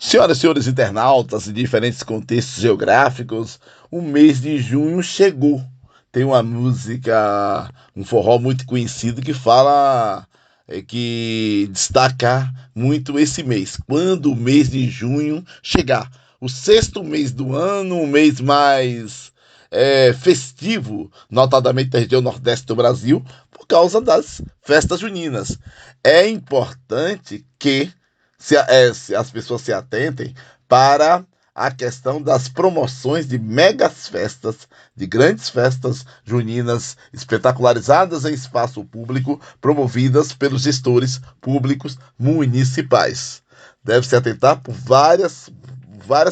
Senhoras e senhores internautas de diferentes contextos geográficos, o mês de junho chegou. Tem uma música, um forró muito conhecido que fala, que destaca muito esse mês. Quando o mês de junho chegar, o sexto mês do ano, o mês mais festivo, notadamente da região nordeste do Brasil, por causa das festas juninas. É importante que se as pessoas se atentem para a questão das promoções de megas festas, de grandes festas juninas espetacularizadas em espaço público, promovidas pelos gestores públicos municipais. Deve se atentar por várias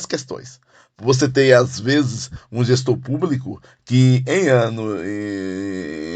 questões. Você tem, às vezes, um gestor público que, em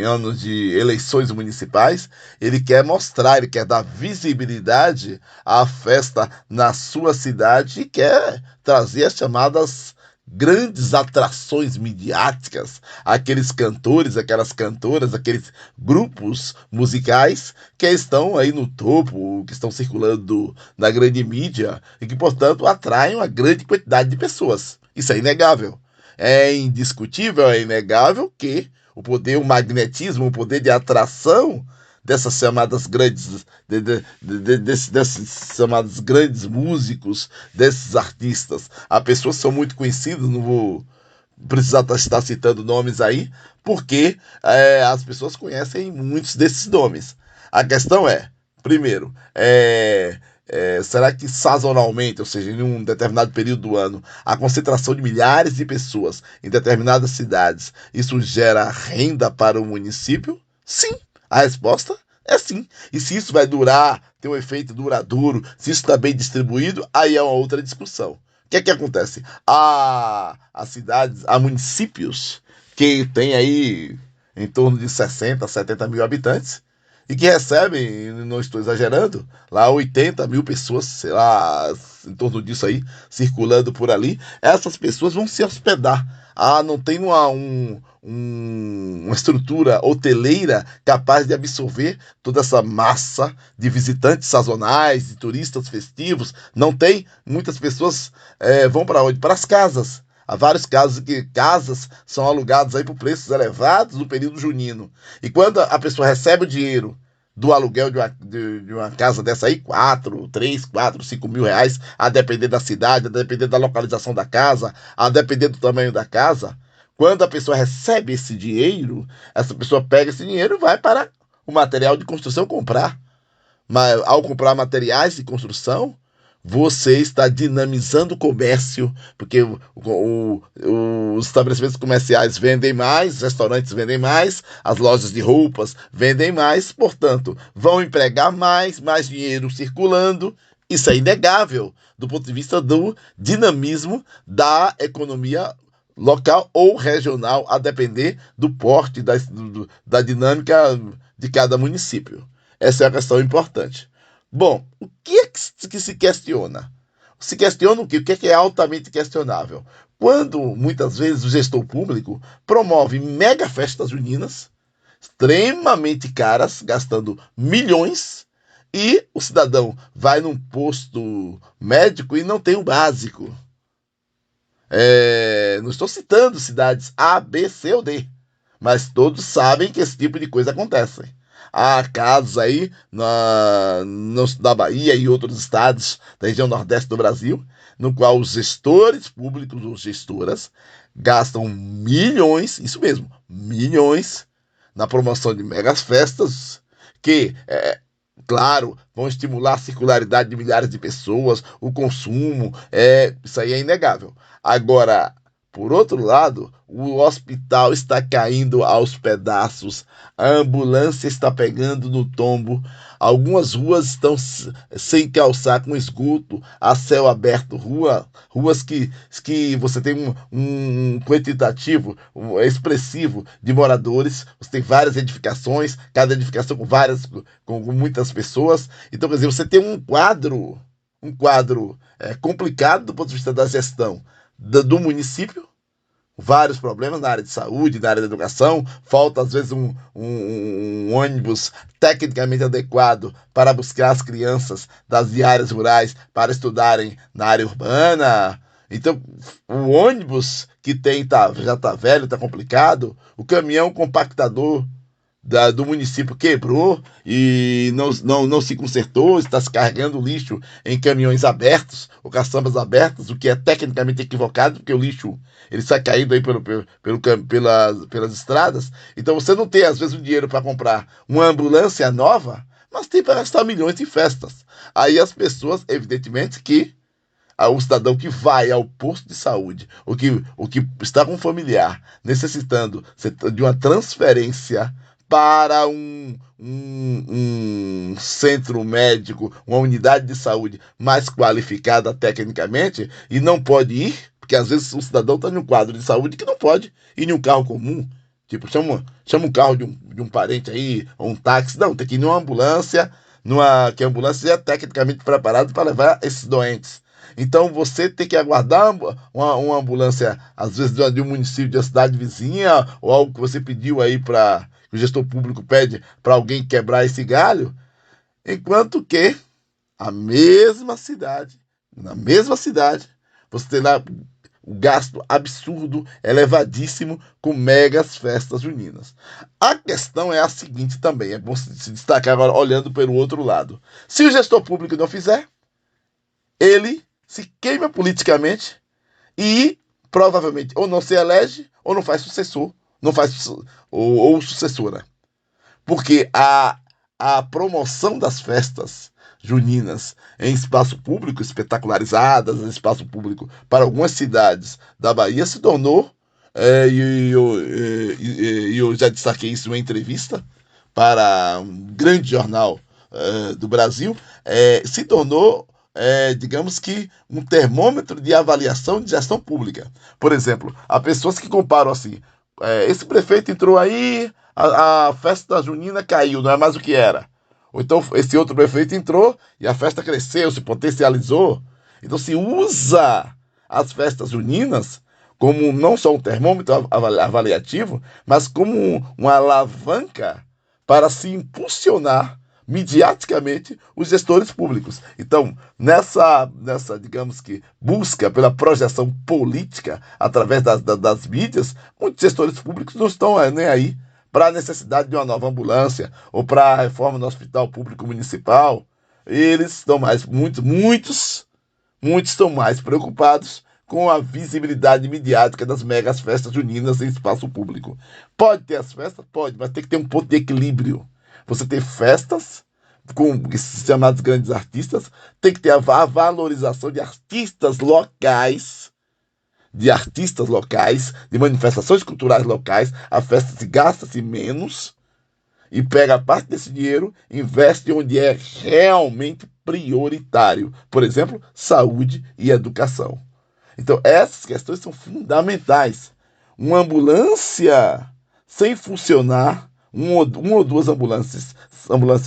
anos de eleições municipais, ele quer mostrar, ele quer dar visibilidade à festa na sua cidade e quer trazer as chamadas grandes atrações midiáticas, aqueles cantores, aquelas cantoras, aqueles grupos musicais que estão aí no topo, que estão circulando na grande mídia e que, portanto, atraem uma grande quantidade de pessoas. Isso é inegável. É indiscutível, é inegável que o poder, o magnetismo, o poder de atração dessas chamadas grandes, desses chamados grandes músicos, desses artistas. Há pessoas que são muito conhecidas, não vou precisar estar citando nomes aí, porque as pessoas conhecem muitos desses nomes. A questão é, primeiro, será que sazonalmente, ou seja, em um determinado período do ano, a concentração de milhares de pessoas em determinadas cidades, isso gera renda para o município? Sim, a resposta é sim. E se isso vai durar, ter um efeito duradouro, se isso está bem distribuído, aí é uma outra discussão. O que é que acontece? Há cidades, há municípios que têm aí em torno de 60, 70 mil habitantes e que recebem, não estou exagerando, lá 80 mil pessoas, sei lá, em torno disso aí, circulando por ali. Essas pessoas vão se hospedar. Não tem uma estrutura hoteleira capaz de absorver toda essa massa de visitantes sazonais, de turistas festivos. Não tem. Muitas pessoas vão para onde? Para as casas. Há vários casos em que casas são alugadas aí por preços elevados no período junino. E quando a pessoa recebe o dinheiro do aluguel de uma casa dessa aí, 4, 3, 4, 5 mil reais, a depender da cidade, a depender da localização da casa, a depender do tamanho da casa. Quando a pessoa recebe esse dinheiro, essa pessoa pega esse dinheiro e vai para o material de construção comprar. Mas ao comprar materiais de construção, você está dinamizando o comércio, porque os estabelecimentos comerciais vendem mais, os restaurantes vendem mais, as lojas de roupas vendem mais, portanto, vão empregar mais dinheiro circulando. Isso é inegável do ponto de vista do dinamismo da economia local ou regional, a depender do porte, da dinâmica de cada município. Essa é a questão importante. Bom, o que é que se questiona? Se questiona o quê? O que é altamente questionável? Quando, muitas vezes, o gestor público promove mega festas juninas, extremamente caras, gastando milhões, e o cidadão vai num posto médico e não tem o básico. Não estou citando cidades A, B, C ou D, mas todos sabem que esse tipo de coisa acontece. Há casos aí da Bahia e outros estados da região nordeste do Brasil, no qual os gestores públicos ou gestoras gastam milhões, isso mesmo, milhões, na promoção de megas festas, que, claro, vão estimular a circularidade de milhares de pessoas, o consumo, isso aí é inegável. Agora, por outro lado, o hospital está caindo aos pedaços, a ambulância está pegando no tombo, algumas ruas estão sem calçar, com esgoto, a céu aberto, ruas que você tem um quantitativo expressivo de moradores, você tem várias edificações, cada edificação com muitas pessoas, então quer dizer, você tem um quadro complicado do ponto de vista da gestão do município, vários problemas na área de saúde, na área da educação. Falta, às vezes, um ônibus tecnicamente adequado para buscar as crianças das áreas rurais para estudarem na área urbana. Então, o ônibus que tem já está velho, está complicado. O caminhão compactador do município quebrou e não se consertou, está se carregando lixo em caminhões abertos, ou caçambas abertas, o que é tecnicamente equivocado, porque o lixo ele sai caindo aí pelas estradas. Então você não tem, às vezes, o dinheiro para comprar uma ambulância nova, mas tem para gastar milhões em festas. Aí as pessoas, evidentemente, que o cidadão que vai ao posto de saúde, o que está com um familiar necessitando de uma transferência para um centro médico, uma unidade de saúde mais qualificada tecnicamente, e não pode ir, porque às vezes o cidadão está em um quadro de saúde que não pode ir em um carro comum. Tipo, chama um carro de um parente aí, ou um táxi. Não, tem que ir numa ambulância, que a ambulância é tecnicamente preparada para levar esses doentes. Então você tem que aguardar uma ambulância, às vezes de um município, de uma cidade vizinha, ou algo que você pediu aí para o gestor público pede para alguém quebrar esse galho, enquanto que na mesma cidade, você tem lá o gasto absurdo, elevadíssimo, com megas festas juninas. A questão é a seguinte também, é bom se destacar agora olhando pelo outro lado. Se o gestor público não fizer, ele se queima politicamente e provavelmente ou não se elege ou não faz sucessor, não faz ou sucessora. Porque a promoção das festas juninas em espaço público, espetacularizadas em espaço público para algumas cidades da Bahia, se tornou, eu já destaquei isso em uma entrevista para um grande jornal do Brasil, se tornou, digamos que, um termômetro de avaliação de gestão pública. Por exemplo, há pessoas que comparam assim, esse prefeito entrou aí, a festa junina caiu, não é mais o que era. Ou então esse outro prefeito entrou e a festa cresceu, se potencializou. Então se usa as festas juninas como não só um termômetro avaliativo, mas como uma alavanca para se impulsionar midiaticamente os gestores públicos. Então, digamos que, busca pela projeção política através das mídias, muitos gestores públicos não estão nem aí para a necessidade de uma nova ambulância ou para a reforma do hospital público municipal. Eles estão muitos estão mais preocupados com a visibilidade midiática das megas festas juninas em espaço público. Pode ter as festas? Pode, mas tem que ter um ponto de equilíbrio. Você tem festas com esses chamados grandes artistas, tem que ter a valorização de artistas locais, de manifestações culturais locais. A festa se gasta-se menos e pega a parte desse dinheiro, investe onde é realmente prioritário. Por exemplo, saúde e educação. Então, essas questões são fundamentais. Uma ambulância sem funcionar, uma ou duas ambulâncias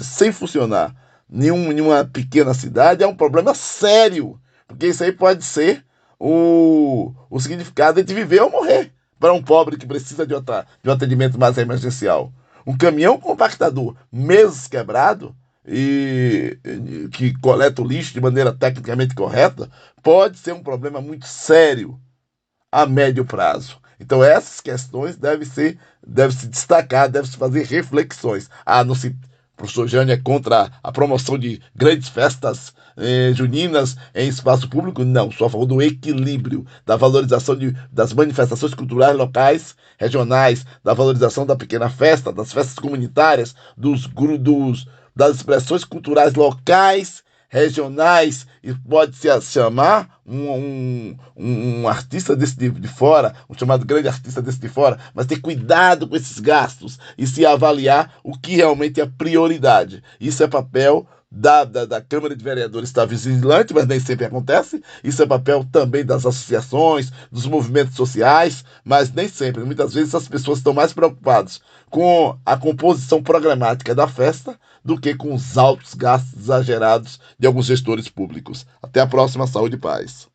sem funcionar em uma pequena cidade é um problema sério, porque isso aí pode ser o significado de viver ou morrer para um pobre que precisa de um atendimento mais emergencial. Um caminhão compactador, mesmo quebrado, e que coleta o lixo de maneira tecnicamente correta, pode ser um problema muito sério a médio prazo. Então essas questões devem se destacar, devem se fazer reflexões. Não se, o professor Jânio é contra a promoção de grandes festas juninas em espaço público? Não, sou a favor do equilíbrio, da valorização das manifestações culturais locais, regionais, da valorização da pequena festa, das festas comunitárias, das expressões culturais locais, regionais, e pode-se chamar um artista desse de fora, um chamado grande artista desse de fora, mas ter cuidado com esses gastos e se avaliar o que realmente é prioridade. Isso é papel da Câmara de Vereadores, estar vigilante, mas nem sempre acontece. Isso é papel também das associações, dos movimentos sociais, mas nem sempre. Muitas vezes as pessoas estão mais preocupadas com a composição programática da festa do que com os altos gastos exagerados de alguns gestores públicos. Até a próxima, saúde e paz.